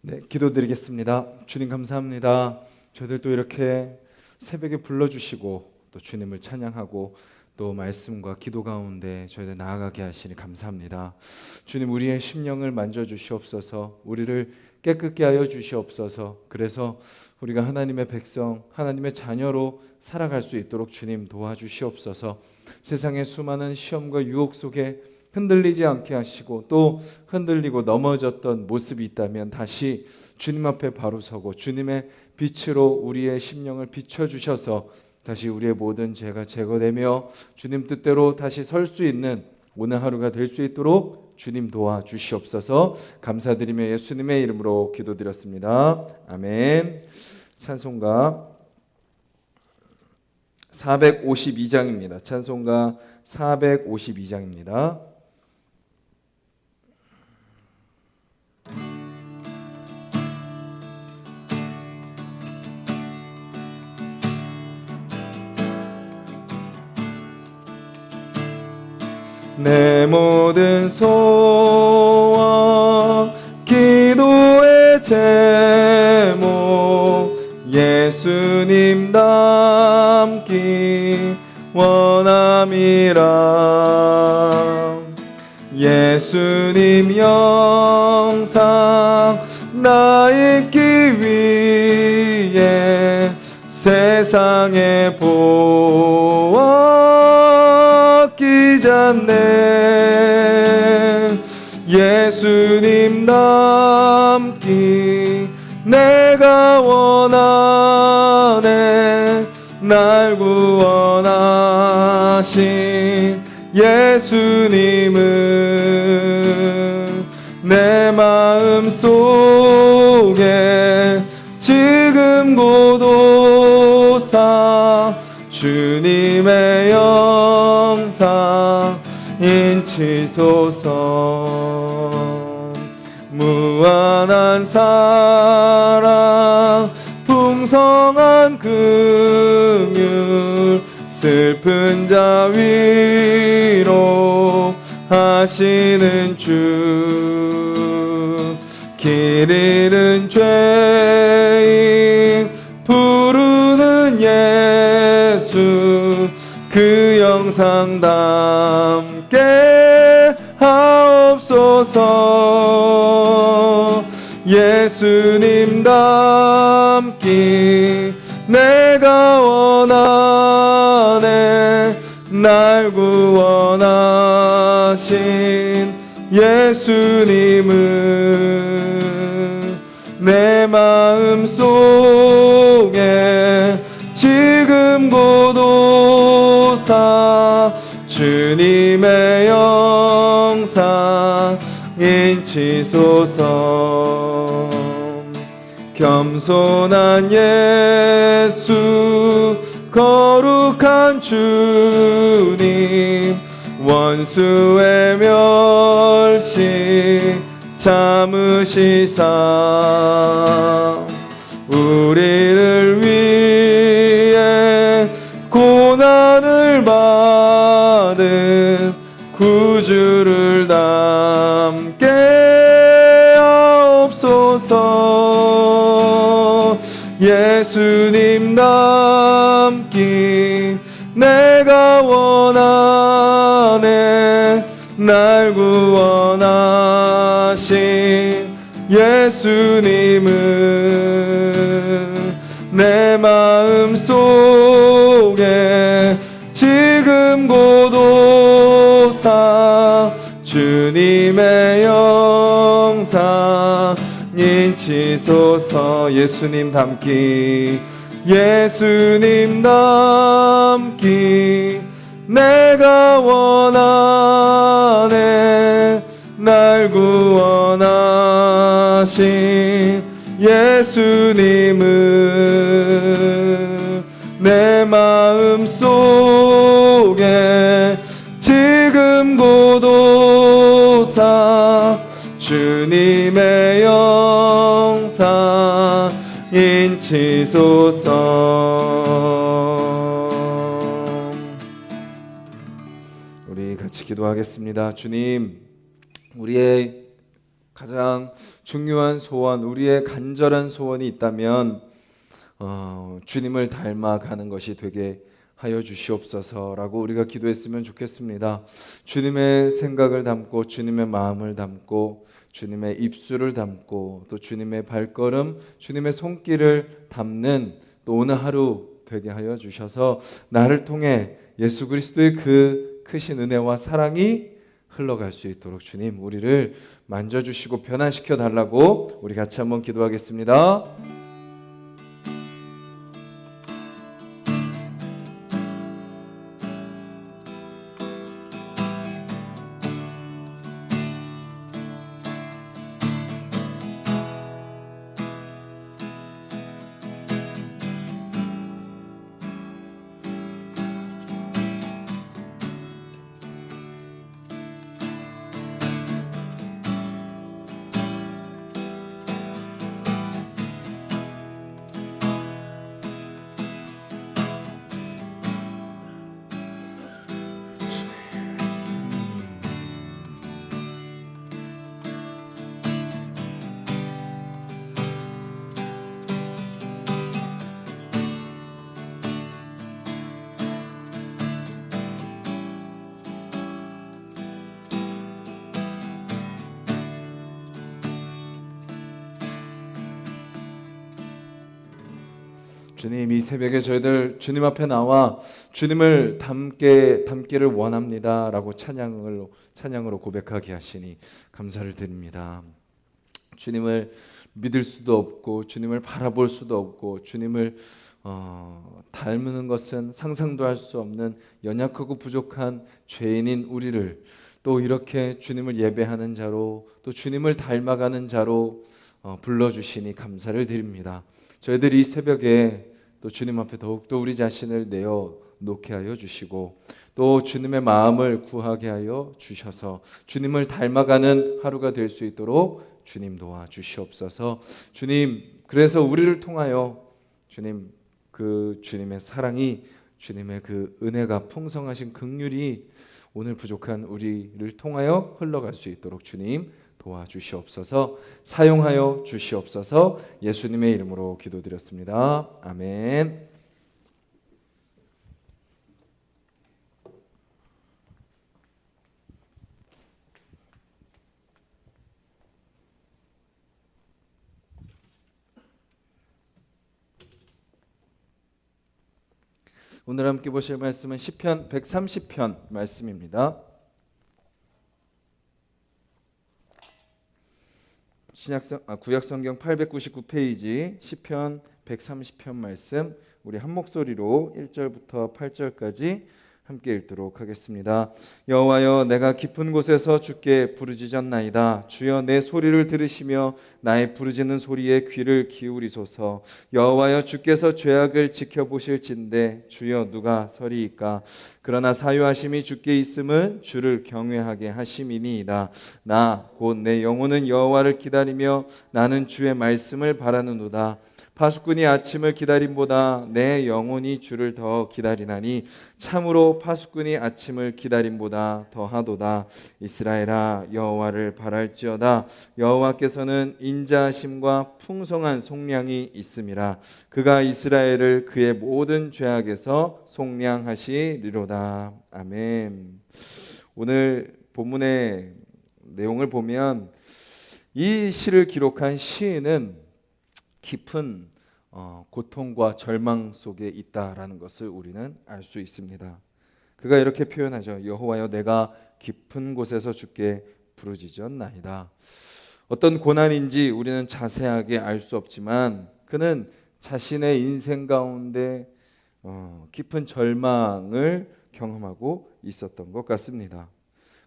네, 기도드리겠습니다. 주님 감사합니다. 저희들 또 이렇게 새벽에 불러주시고 또 주님을 찬양하고 또 말씀과 기도 가운데 저희들 나아가게 하시니 감사합니다. 주님, 우리의 심령을 만져주시옵소서. 우리를 깨끗게 하여 주시옵소서. 그래서 우리가 하나님의 백성, 하나님의 자녀로 살아갈 수 있도록 주님 도와주시옵소서. 세상의 수많은 시험과 유혹 속에 흔들리지 않게 하시고, 또 흔들리고 넘어졌던 모습이 있다면 다시 주님 앞에 바로 서고 주님의 빛으로 우리의 심령을 비춰주셔서 다시 우리의 모든 죄가 제거되며 주님 뜻대로 다시 설 수 있는 오늘 하루가 될 수 있도록 주님 도와주시옵소서. 감사드리며 예수님의 이름으로 기도드렸습니다. 아멘. 찬송가 452장입니다. 찬송가 452장입니다. 내 모든 소원 기도의 제목 예수님 닮기 원함이라. 예수님 영상 나 잊기 위해 세상에 보았기잖네. 예수님 닮기 내가 원하네. 날 구원하신 예수님은 내 마음 속에 지금 고도사 주님의 영상 인치소서. 무한한 사랑 풍성한 긍휼 슬픈 자 위로 하시는 주. 길 잃은 죄인 부르는 예수 그 영상 담게 하옵소서. 예수님 닮기 내가 원하네. 날 구원하신 예수님은 내 마음 속에 지금 고도사 주님의 영상 인치소서. 겸손한 예수 거룩한 주님 원수의 멸시 참으시사 우리를 위해 고난을 받은 구주를 담게 하옵소서. 예수님 닮기 내가 원하네. 날 구원하신 예수님은 내 마음 속에 지금 고도사 주님의 영상 인치소서. 예수님 닮기 예수님 닮기 내가 원하네. 날 구원하신 예수님은 내 마음 속에 지금 고도사 주님의 영상 인치소서. 우리 같이 기도하겠습니다. 주님, 우리의 가장 중요한 소원, 우리의 간절한 소원이 있다면 주님을 닮아가는 것이 되게 하여 주시옵소서라고 우리가 기도했으면 좋겠습니다. 주님의 생각을 담고 주님의 마음을 담고 주님의 입술을 담고 또 주님의 발걸음, 주님의 손길을 담는 또 오늘 하루 되게 하여 주셔서 나를 통해 예수 그리스도의 그 크신 은혜와 사랑이 흘러갈 수 있도록 주님 우리를 만져주시고 변화시켜 달라고 우리 같이 한번 기도하겠습니다. 주님, 이 새벽에 저희들 주님 앞에 나와 주님을 닮기를 원합니다라고 찬양으로 고백하게 하시니 감사를 드립니다. 주님을 믿을 수도 없고 주님을 바라볼 수도 없고 주님을 닮는 것은 상상도 할 수 없는 연약하고 부족한 죄인인 우리를 또 이렇게 주님을 예배하는 자로 또 주님을 닮아가는 자로 불러주시니 감사를 드립니다. 저희들이 이 새벽에 또 주님 앞에 더욱더 우리 자신을 내어놓게 하여 주시고 또 주님의 마음을 구하게 하여 주셔서 주님을 닮아가는 하루가 될 수 있도록 주님 도와주시옵소서. 주님, 그래서 우리를 통하여 주님 그 주님의 사랑이 주님의 그 은혜가 풍성하신 긍휼이 오늘 부족한 우리를 통하여 흘러갈 수 있도록 주님 도와주시옵소서. 사용하여 주시옵소서. 예수님의 이름으로 기도드렸습니다. 아멘. 오늘 함께 보실 말씀은 시편 130편 말씀입니다. 구약성경 899페이지 시편 130편 말씀 우리 한 목소리로 1절부터 8절까지 함께 읽도록 하겠습니다. 여호와여, 내가 깊은 곳에서 주께 부르짖었나이다. 주여, 내 소리를 들으시며 나의 부르짖는 소리에 귀를 기울이소서. 여호와여, 주께서 죄악을 지켜보실진대 주여 누가 서리이까. 그러나 사유하심이 주께 있음은 주를 경외하게 하심이니이다. 나 곧 내 영혼은 여호와를 기다리며 나는 주의 말씀을 바라는도다. 파수꾼이 아침을 기다림보다 내 영혼이 주를 더 기다리나니 참으로 파수꾼이 아침을 기다림보다 더하도다. 이스라엘아, 여호와를 바랄지어다. 여호와께서는 인자하심과 풍성한 속량이 있음이라. 그가 이스라엘을 그의 모든 죄악에서 속량하시리로다. 아멘. 오늘 본문의 내용을 보면 이 시를 기록한 시인은 깊은 고통과 절망 속에 있다라는 것을 우리는 알 수 있습니다. 그가 이렇게 표현하죠. 여호와여, 내가 깊은 곳에서 주께 부르짖었나이다. 어떤 고난인지 우리는 자세하게 알 수 없지만 그는 자신의 인생 가운데 깊은 절망을 경험하고 있었던 것 같습니다.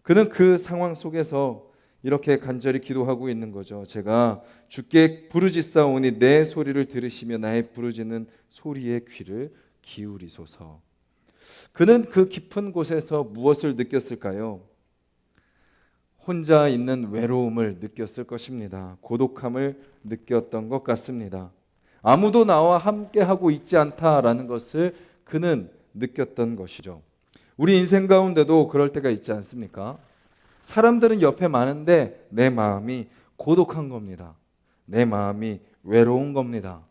그는 그 상황 속에서 이렇게 간절히 기도하고 있는 거죠. 제가 주께 부르짖사오니 내 소리를 들으시며 나의 부르짖는 소리에 귀를 기울이소서. 그는 그 깊은 곳에서 무엇을 느꼈을까요? 혼자 있는 외로움을 느꼈을 것입니다. 고독함을 느꼈던 것 같습니다. 아무도 나와 함께하고 있지 않다라는 것을 그는 느꼈던 것이죠. 우리 인생 가운데도 그럴 때가 있지 않습니까? 사람들은 옆에 많은데 내 마음이 고독한 겁니다. 내 마음이 외로운 겁니다.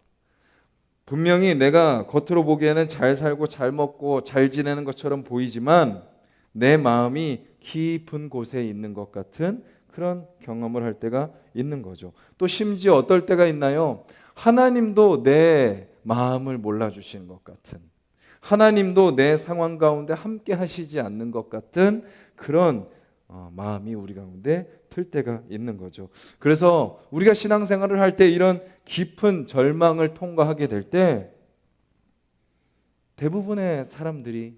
분명히 내가 겉으로 보기에는 잘 살고 잘 먹고 잘 지내는 것처럼 보이지만 내 마음이 깊은 곳에 있는 것 같은 그런 경험을 할 때가 있는 거죠. 또 심지어 어떨 때가 있나요? 하나님도 내 마음을 몰라주시는 것 같은, 하나님도 내 상황 가운데 함께 하시지 않는 것 같은 그런 마음이 우리 가운데 들 때가 있는 거죠. 그래서 우리가 신앙생활을 할 때 이런 깊은 절망을 통과하게 될 때 대부분의 사람들이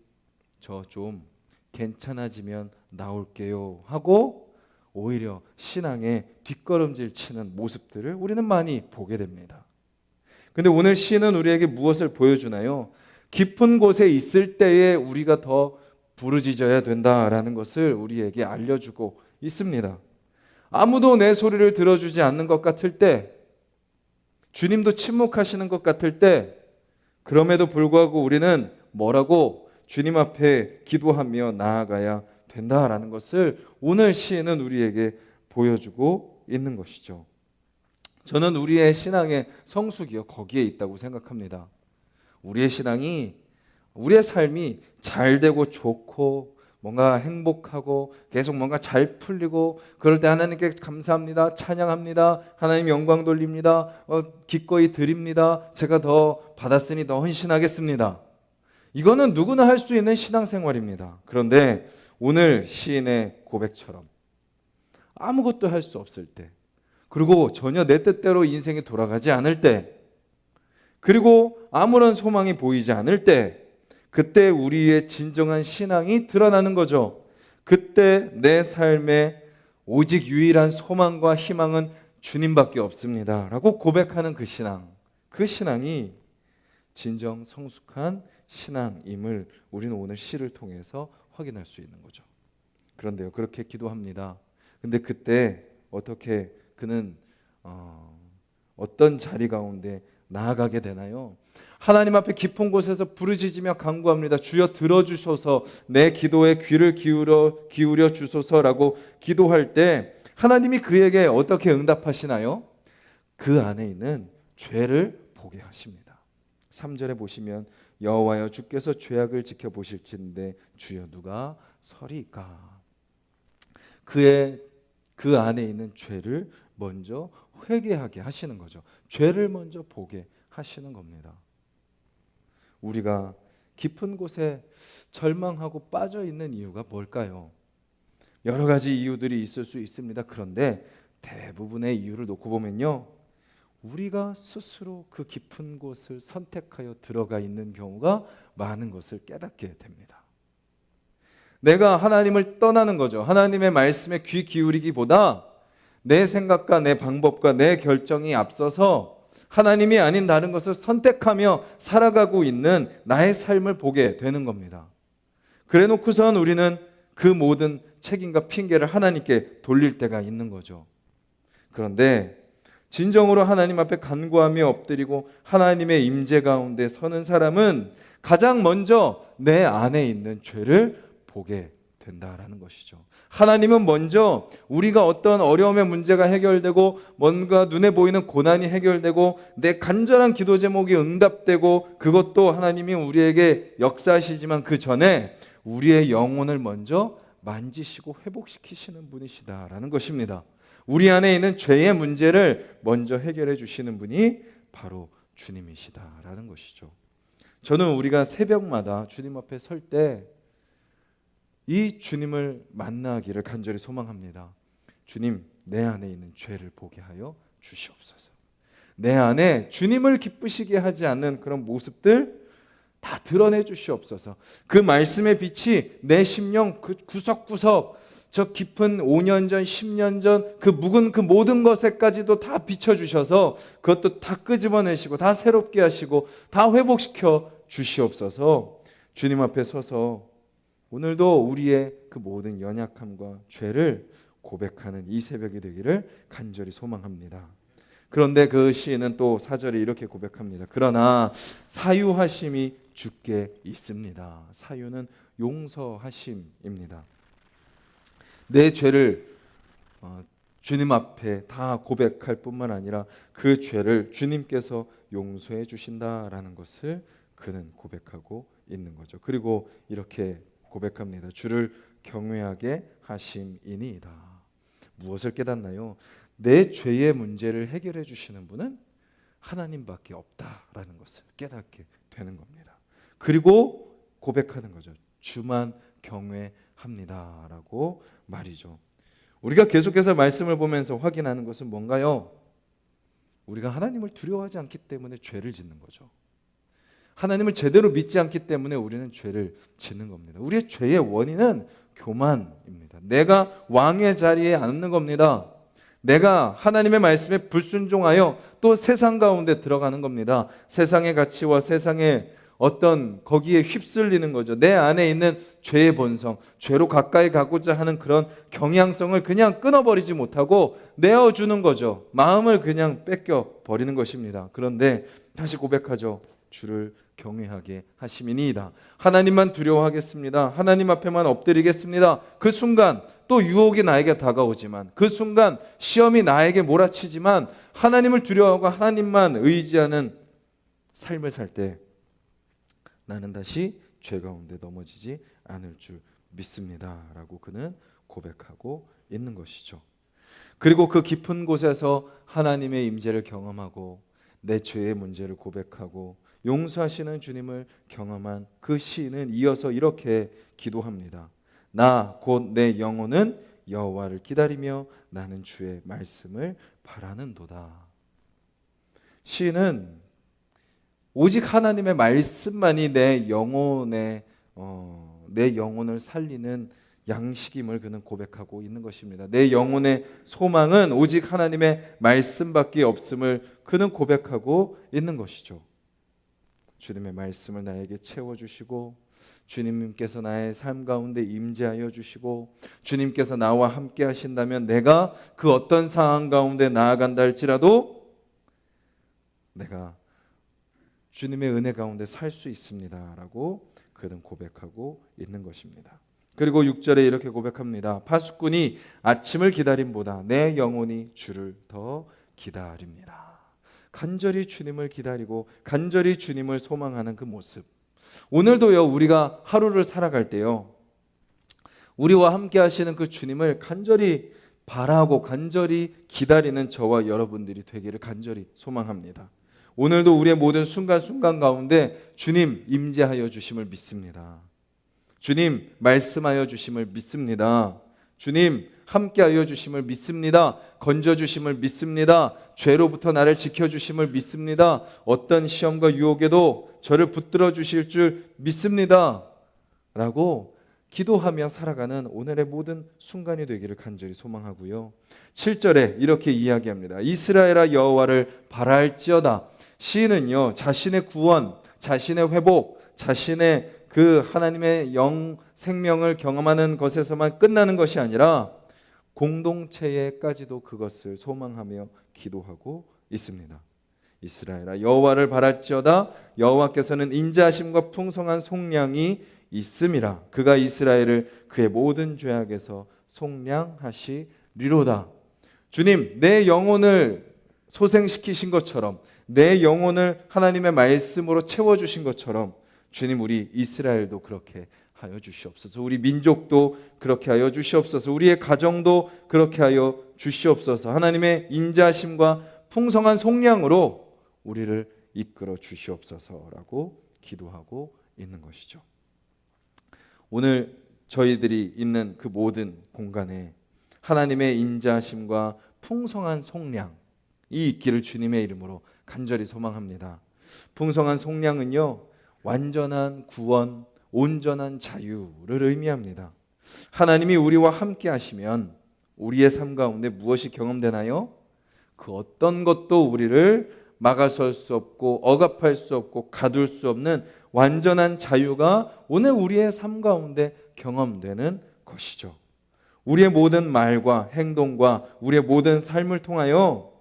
저 좀 괜찮아지면 나올게요 하고 오히려 신앙에 뒷걸음질 치는 모습들을 우리는 많이 보게 됩니다. 근데 오늘 시는 우리에게 무엇을 보여주나요? 깊은 곳에 있을 때에 우리가 더 부르짖어야 된다라는 것을 우리에게 알려주고 있습니다. 아무도 내 소리를 들어주지 않는 것 같을 때, 주님도 침묵하시는 것 같을 때, 그럼에도 불구하고 우리는 뭐라고 주님 앞에 기도하며 나아가야 된다라는 것을 오늘 시인은 우리에게 보여주고 있는 것이죠. 저는 우리의 신앙의 성수기가 거기에 있다고 생각합니다. 우리의 신앙이, 우리의 삶이 잘 되고 좋고 뭔가 행복하고 계속 뭔가 잘 풀리고 그럴 때 하나님께 감사합니다, 찬양합니다, 하나님 영광 돌립니다, 기꺼이 드립니다, 제가 더 받았으니 더 헌신하겠습니다. 이거는 누구나 할 수 있는 신앙생활입니다. 그런데 오늘 시인의 고백처럼 아무것도 할 수 없을 때, 그리고 전혀 내 뜻대로 인생이 돌아가지 않을 때, 그리고 아무런 소망이 보이지 않을 때, 그때 우리의 진정한 신앙이 드러나는 거죠. 그때 내 삶에 오직 유일한 소망과 희망은 주님밖에 없습니다 라고 고백하는 그 신앙이 진정 성숙한 신앙임을 우리는 오늘 시를 통해서 확인할 수 있는 거죠. 그런데요, 그렇게 기도합니다. 근데 그때 어떻게 그는 어떤 자리 가운데 나아가게 되나요? 하나님 앞에 깊은 곳에서 부르짖으며 간구합니다. 주여 들어주소서, 내 기도에 귀를 기울여 주소서라고 기도할 때 하나님이 그에게 어떻게 응답하시나요? 그 안에 있는 죄를 보게 하십니다. 3절에 보시면 여호와여 주께서 죄악을 지켜보실진데 주여 누가 서리까? 그 안에 있는 죄를 먼저 회개하게 하시는 거죠. 죄를 먼저 보게 하시는 겁니다. 우리가 깊은 곳에 절망하고 빠져 있는 이유가 뭘까요? 여러 가지 이유들이 있을 수 있습니다. 그런데 대부분의 이유를 놓고 보면요, 우리가 스스로 그 깊은 곳을 선택하여 들어가 있는 경우가 많은 것을 깨닫게 됩니다. 내가 하나님을 떠나는 거죠. 하나님의 말씀에 귀 기울이기보다 내 생각과 내 방법과 내 결정이 앞서서 하나님이 아닌 다른 것을 선택하며 살아가고 있는 나의 삶을 보게 되는 겁니다. 그래 놓고선 우리는 그 모든 책임과 핑계를 하나님께 돌릴 때가 있는 거죠. 그런데 진정으로 하나님 앞에 간구하며 엎드리고 하나님의 임재 가운데 서는 사람은 가장 먼저 내 안에 있는 죄를 보게 된다라는 것이죠. 하나님은 먼저 우리가 어떤 어려움의 문제가 해결되고 뭔가 눈에 보이는 고난이 해결되고 내 간절한 기도 제목이 응답되고 그것도 하나님이 우리에게 역사하시지만 그 전에 우리의 영혼을 먼저 만지시고 회복시키시는 분이시다라는 것입니다. 우리 안에 있는 죄의 문제를 먼저 해결해 주시는 분이 바로 주님이시다라는 것이죠. 저는 우리가 새벽마다 주님 앞에 설 때 이 주님을 만나기를 간절히 소망합니다. 주님, 내 안에 있는 죄를 보게 하여 주시옵소서. 내 안에 주님을 기쁘시게 하지 않는 그런 모습들 다 드러내 주시옵소서. 그 말씀의 빛이 내 심령 그 구석구석 저 깊은 5년 전, 10년 전 그 묵은 그 모든 것에까지도 다 비춰주셔서 그것도 다 끄집어내시고 다 새롭게 하시고 다 회복시켜 주시옵소서. 주님 앞에 서서 오늘도 우리의 그 모든 연약함과 죄를 고백하는 이 새벽이 되기를 간절히 소망합니다. 그런데 그 시인은 또 4절에 이렇게 고백합니다. 그러나 사유하심이 주께 있습니다. 사유는 용서하심입니다. 내 죄를 주님 앞에 다 고백할 뿐만 아니라 그 죄를 주님께서 용서해 주신다라는 것을 그는 고백하고 있는 거죠. 그리고 이렇게 고백합니다. 주를 경외하게 하심이니이다. 무엇을 깨닫나요? 내 죄의 문제를 해결해 주시는 분은 하나님밖에 없다라는 것을 깨닫게 되는 겁니다. 그리고 고백하는 거죠. 주만 경외합니다라고 말이죠. 우리가 계속해서 말씀을 보면서 확인하는 것은 뭔가요? 우리가 하나님을 두려워하지 않기 때문에 죄를 짓는 거죠. 하나님을 제대로 믿지 않기 때문에 우리는 죄를 짓는 겁니다. 우리의 죄의 원인은 교만입니다. 내가 왕의 자리에 앉는 겁니다. 내가 하나님의 말씀에 불순종하여 또 세상 가운데 들어가는 겁니다. 세상의 가치와 세상의 어떤 거기에 휩쓸리는 거죠. 내 안에 있는 죄의 본성, 죄로 가까이 가고자 하는 그런 경향성을 그냥 끊어버리지 못하고 내어주는 거죠. 마음을 그냥 뺏겨 버리는 것입니다. 그런데 다시 고백하죠. 주를 경외하게 하심이니이다. 하나님만 두려워하겠습니다. 하나님 앞에만 엎드리겠습니다. 그 순간 또 유혹이 나에게 다가오지만, 그 순간 시험이 나에게 몰아치지만 하나님을 두려워하고 하나님만 의지하는 삶을 살 때 나는 다시 죄 가운데 넘어지지 않을 줄 믿습니다 라고 그는 고백하고 있는 것이죠. 그리고 그 깊은 곳에서 하나님의 임재를 경험하고 내 죄의 문제를 고백하고 용서하시는 주님을 경험한 그 시인은 이어서 이렇게 기도합니다. 나 곧 내 영혼은 여호와를 기다리며 나는 주의 말씀을 바라는도다. 시인은 오직 하나님의 말씀만이 내 영혼을 살리는 양식임을 그는 고백하고 있는 것입니다. 내 영혼의 소망은 오직 하나님의 말씀밖에 없음을 그는 고백하고 있는 것이죠. 주님의 말씀을 나에게 채워주시고 주님께서 나의 삶 가운데 임재하여 주시고 주님께서 나와 함께 하신다면 내가 그 어떤 상황 가운데 나아간다 할지라도 내가 주님의 은혜 가운데 살 수 있습니다 라고 그는 고백하고 있는 것입니다. 그리고 6절에 이렇게 고백합니다. 파수꾼이 아침을 기다림보다 내 영혼이 주를 더 기다립니다. 간절히 주님을 기다리고 간절히 주님을 소망하는 그 모습. 오늘도요, 우리가 하루를 살아갈 때요, 우리와 함께 하시는 그 주님을 간절히 바라고 간절히 기다리는 저와 여러분들이 되기를 간절히 소망합니다. 오늘도 우리의 모든 순간순간 가운데 주님 임재하여 주심을 믿습니다. 주님 말씀하여 주심을 믿습니다. 주님 함께하여 주심을 믿습니다. 건져주심을 믿습니다. 죄로부터 나를 지켜주심을 믿습니다. 어떤 시험과 유혹에도 저를 붙들어 주실 줄 믿습니다 라고 기도하며 살아가는 오늘의 모든 순간이 되기를 간절히 소망하고요. 7절에 이렇게 이야기합니다. 이스라엘아 여호와를 바랄지어다. 시인은요, 자신의 구원, 자신의 회복, 자신의 그 하나님의 생명을 경험하는 것에서만 끝나는 것이 아니라 공동체에까지도 그것을 소망하며 기도하고 있습니다. 이스라엘아 여호와를 바랄지어다. 여호와께서는 인자하심과 풍성한 속량이 있음이라. 그가 이스라엘을 그의 모든 죄악에서 속량하시리로다. 주님, 내 영혼을 소생시키신 것처럼, 내 영혼을 하나님의 말씀으로 채워주신 것처럼 주님, 우리 이스라엘도 그렇게 하여 주시옵소서. 우리 민족도 그렇게 하여 주시옵소서. 우리의 가정도 그렇게 하여 주시옵소서. 하나님의 인자하심과 풍성한 속량으로 우리를 이끌어 주시옵소서라고 기도하고 있는 것이죠. 오늘 저희들이 있는 그 모든 공간에 하나님의 인자하심과 풍성한 속량이 있기를 주님의 이름으로 간절히 소망합니다. 풍성한 속량은요, 완전한 구원, 온전한 자유를 의미합니다. 하나님이 우리와 함께 하시면 우리의 삶 가운데 무엇이 경험되나요? 그 어떤 것도 우리를 막아설 수 없고 억압할 수 없고 가둘 수 없는 완전한 자유가 오늘 우리의 삶 가운데 경험되는 것이죠. 우리의 모든 말과 행동과 우리의 모든 삶을 통하여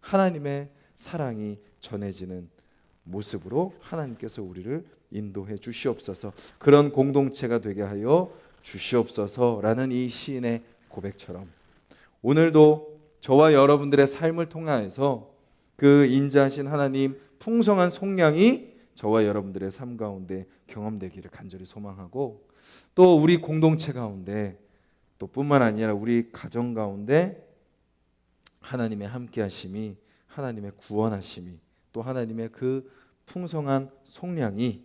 하나님의 사랑이 전해지는 모습으로 하나님께서 우리를 인도해 주시옵소서. 그런 공동체가 되게 하여 주시옵소서라는 이 시인의 고백처럼 오늘도 저와 여러분들의 삶을 통하여서 그 인자하신 하나님 풍성한 속량이 저와 여러분들의 삶 가운데 경험되기를 간절히 소망하고, 또 우리 공동체 가운데, 또 뿐만 아니라 우리 가정 가운데 하나님의 함께하심이, 하나님의 구원하심이, 또 하나님의 그 풍성한 속량이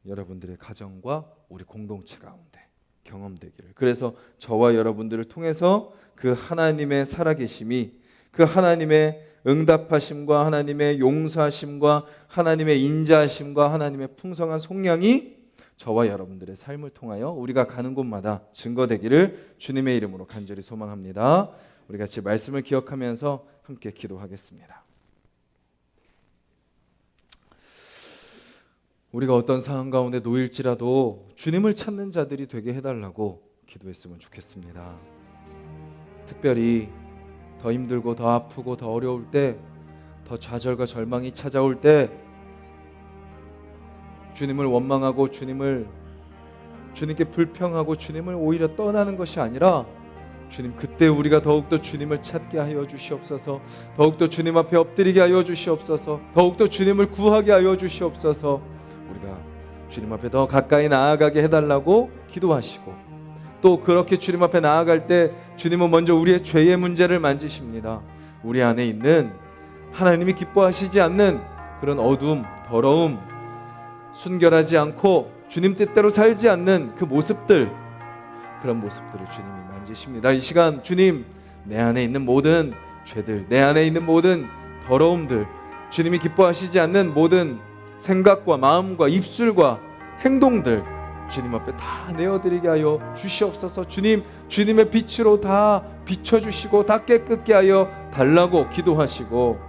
여러분들의 가정과 우리 공동체 가운데 경험되기를, 그래서 저와 여러분들을 통해서 그 하나님의 살아계심이, 그 하나님의 응답하심과 하나님의 용서하심과 하나님의 인자하심과 하나님의 풍성한 속량이 저와 여러분들의 삶을 통하여 우리가 가는 곳마다 증거되기를 주님의 이름으로 간절히 소망합니다. 우리 같이 말씀을 기억하면서 함께 기도하겠습니다. 우리가 어떤 상황 가운데 놓일지라도 주님을 찾는 자들이 되게 해달라고 기도했으면 좋겠습니다. 특별히 더 힘들고 더 아프고 더 어려울 때, 더 좌절과 절망이 찾아올 때 주님을 원망하고 주님께 불평하고 주님을 오히려 떠나는 것이 아니라, 주님, 그때 우리가 더욱더 주님을 찾게 하여 주시옵소서. 더욱더 주님 앞에 엎드리게 하여 주시옵소서. 더욱더 주님을 구하게 하여 주시옵소서. 우리가 주님 앞에 더 가까이 나아가게 해달라고 기도하시고, 또 그렇게 주님 앞에 나아갈 때 주님은 먼저 우리의 죄의 문제를 만지십니다. 우리 안에 있는 하나님이 기뻐하시지 않는 그런 어둠, 더러움, 순결하지 않고 주님 뜻대로 살지 않는 그 모습들, 그런 모습들을 주님이 만지십니다. 이 시간 주님, 내 안에 있는 모든 죄들, 내 안에 있는 모든 더러움들, 주님이 기뻐하시지 않는 모든 생각과 마음과 입술과 행동들 주님 앞에 다 내어드리게 하여 주시옵소서. 주님, 주님의 빛으로 다 비춰주시고 다 깨끗게 하여 달라고 기도하시고,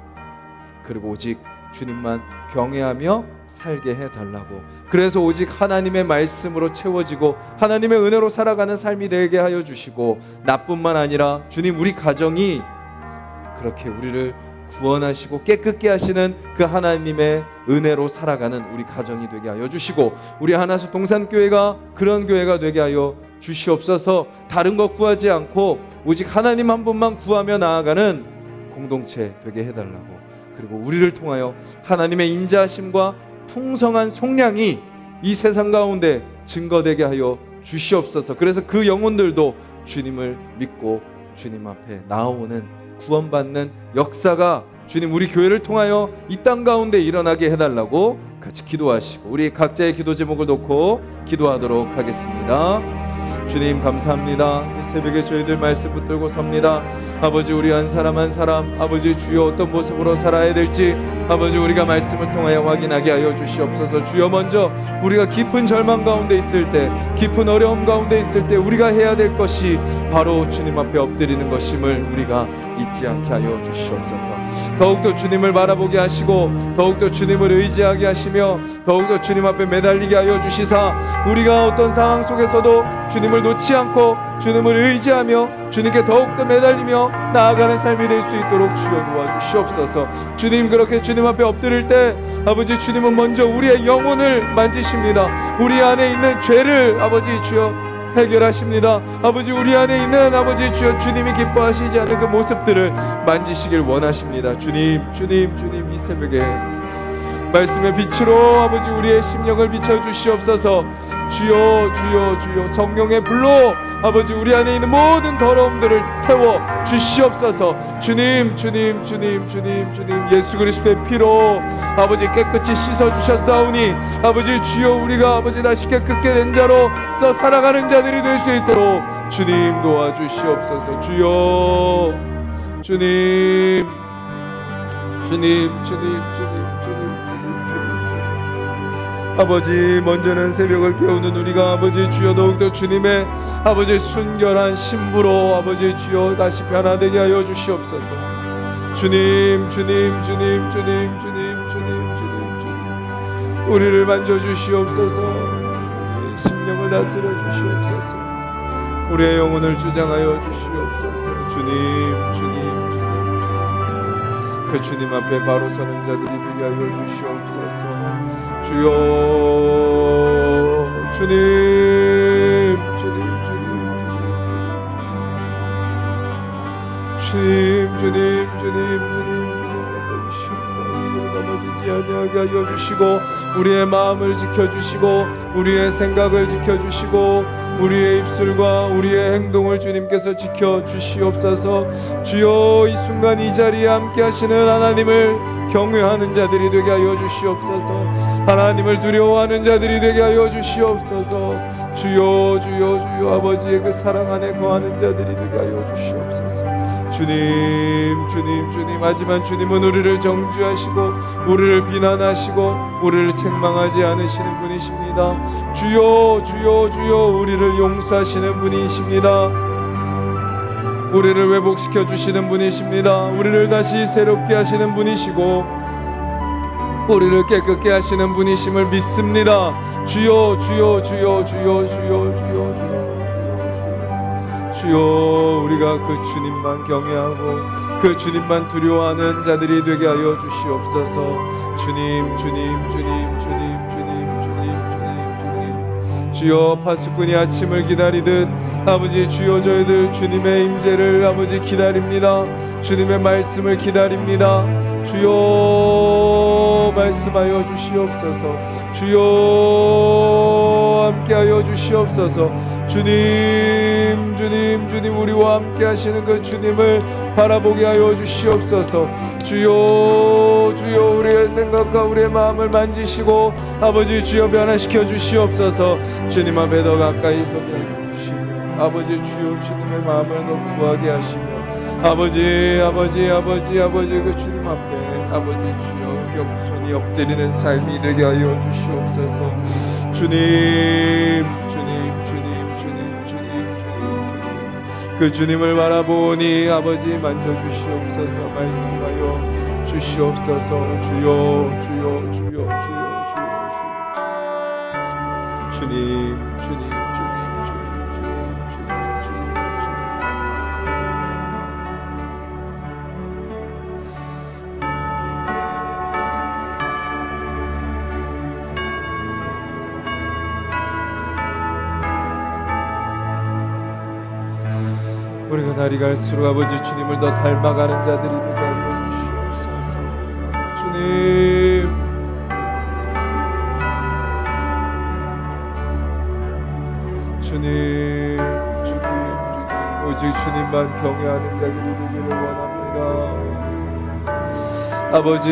그리고 오직 주님만 경외하며 살게 해달라고, 그래서 오직 하나님의 말씀으로 채워지고 하나님의 은혜로 살아가는 삶이 되게 하여 주시고, 나뿐만 아니라 주님, 우리 가정이 그렇게 우리를 구원하시고 깨끗게 하시는 그 하나님의 은혜로 살아가는 우리 가정이 되게 하여 주시고, 우리 하나수 동산교회가 그런 교회가 되게 하여 주시옵소서. 다른 것 구하지 않고 오직 하나님 한 분만 구하며 나아가는 공동체 되게 해달라고, 그리고 우리를 통하여 하나님의 인자하심과 풍성한 속량이 이 세상 가운데 증거되게 하여 주시옵소서. 그래서 그 영혼들도 주님을 믿고 주님 앞에 나오는 구원받는 역사가 주님 우리 교회를 통하여 이 땅 가운데 일어나게 해달라고 같이 기도하시고, 우리 각자의 기도 제목을 놓고 기도하도록 하겠습니다. 주님, 감사합니다. 이 새벽에 저희들 말씀 붙들고 섭니다. 아버지, 우리 한 사람 한 사람, 아버지 주여 어떤 모습으로 살아야 될지 아버지 우리가 말씀을 통하여 확인하게 하여 주시옵소서. 주여, 먼저 우리가 깊은 절망 가운데 있을 때, 깊은 어려움 가운데 있을 때 우리가 해야 될 것이 바로 주님 앞에 엎드리는 것임을 우리가 잊지 않게 하여 주시옵소서. 더욱더 주님을 바라보게 하시고 더욱더 주님을 의지하게 하시며 더욱더 주님 앞에 매달리게 하여 주시사, 우리가 어떤 상황 속에서도 주님을 놓지 않고 주님을 의지하며 주님께 더욱더 매달리며 나아가는 삶이 될 수 있도록 주여 도와주시옵소서. 주님, 그렇게 주님 앞에 엎드릴 때 아버지, 주님은 먼저 우리의 영혼을 만지십니다. 우리 안에 있는 죄를 아버지 주여 해결하십니다. 아버지, 우리 안에 있는 아버지 주여 주님이 기뻐하시지 않는 그 모습들을 만지시길 원하십니다. 주님, 이 새벽에 말씀의 빛으로 아버지 우리의 심령을 비춰주시옵소서. 주여 성령의 불로 아버지 우리 안에 있는 모든 더러움들을 태워 주시옵소서. 주님, 예수 그리스도의 피로 아버지 깨끗이 씻어주셨사오니 아버지 주여, 우리가 아버지 다시 깨끗게 된 자로서 살아가는 자들이 될 수 있도록 주님 도와주시옵소서. 주여, 주님. 아버지, 먼저는 새벽을 깨우는 우리가 아버지 주여 더욱더 주님의 아버지 순결한 신부로 아버지 주여 다시 변화되게 하여 주시옵소서. 주님, 우리를 만져주시옵소서. 심령을 다스려 주시옵소서. 우리의 영혼을 주장하여 주시옵소서. 주님, 그 주님 앞에 바로 서는 자들이 되게 하여 주시옵소서. 주여, 주님, 주님, 주님, 주님, 주님, 주님, 어떤 시험과 넘어지지 아니하게 하여 주시고, 우리의 마음을 지켜주시고, 우리의 생각을 지켜주시고, 우리의 입술과 우리의 행동을 주님께서 지켜주시옵소서. 주여, 이 순간 이 자리에 함께 하시는 하나님을 경외하는 자들이 되게 하여 주시옵소서. 하나님을 두려워하는 자들이 되게 하여 주시옵소서. 주여, 주여, 주여, 아버지의 그 사랑 안에 거하는 자들이 되게 하여 주시옵소서. 주님, 주님, 주님, 하지만 주님은 우리를 정죄하시고 우리를 비난하시고 우리를 책망하지 않으시는 분이십니다. 주여, 주여, 주여, 우리를 용서하시는 분이십니다. 우리를 회복시켜 주시는 분이십니다. 우리를 다시 새롭게 하시는 분이시고 우리를 깨끗게 하시는 분이심을 믿습니다. 주여, 주여, 주여, 주여, 주여, 주여, 주여, 주여, 주여, 우리가 그 주님만 경외하고 그 주님만 두려워하는 자들이 되게 하여 주시옵소서. 주님, 주님, 주님, 주님, 주님, 주님, 주님, 주님. 주여, 파수꾼이 아침을 기다리듯 아버지, 주여, 저희들 주님의 임재를 아버지 기다립니다. 주님의 말씀을 기다립니다. 주여, 말씀하여 주시옵소서. 주여, 함께하여 주시옵소서. 주님, 주님, 주님, 우리와 함께 하시는 그 주님을 바라보게 하여 주시옵소서. 주여, 주여, 우리의 생각과 우리의 마음을 만지시고 아버지, 주여, 변화시켜 주시옵소서. 주님 앞에 더 가까이 서게 주시며 아버지, 주여, 주님의 마음을 더 구하게 하시며 아버지, 아버지, 아버지, 아버지, 그 주님 앞에 아버지, 주여, 겸손히 엎드리는 삶이 되게 하여 주시옵소서. 주님, 주님, 주님, 주님, 주님, 주님, 주님, 그 주님을 바라보니 아버지 만져주시옵소서. 말씀하여 주시옵소서. 주여, 주여, 주여, 주여, 주여, 주여, 주님, 주님, 주님, 주님, 주님, 주님, 주님. 우리가 날이 갈수록 아버지 주님을 더 닮아가는 자들이 되게 하여 주시옵소서. 주님, 주님, 주님, 주님, 오직 주님만 경외하는 자들이 되기를 원합니다. 아버지,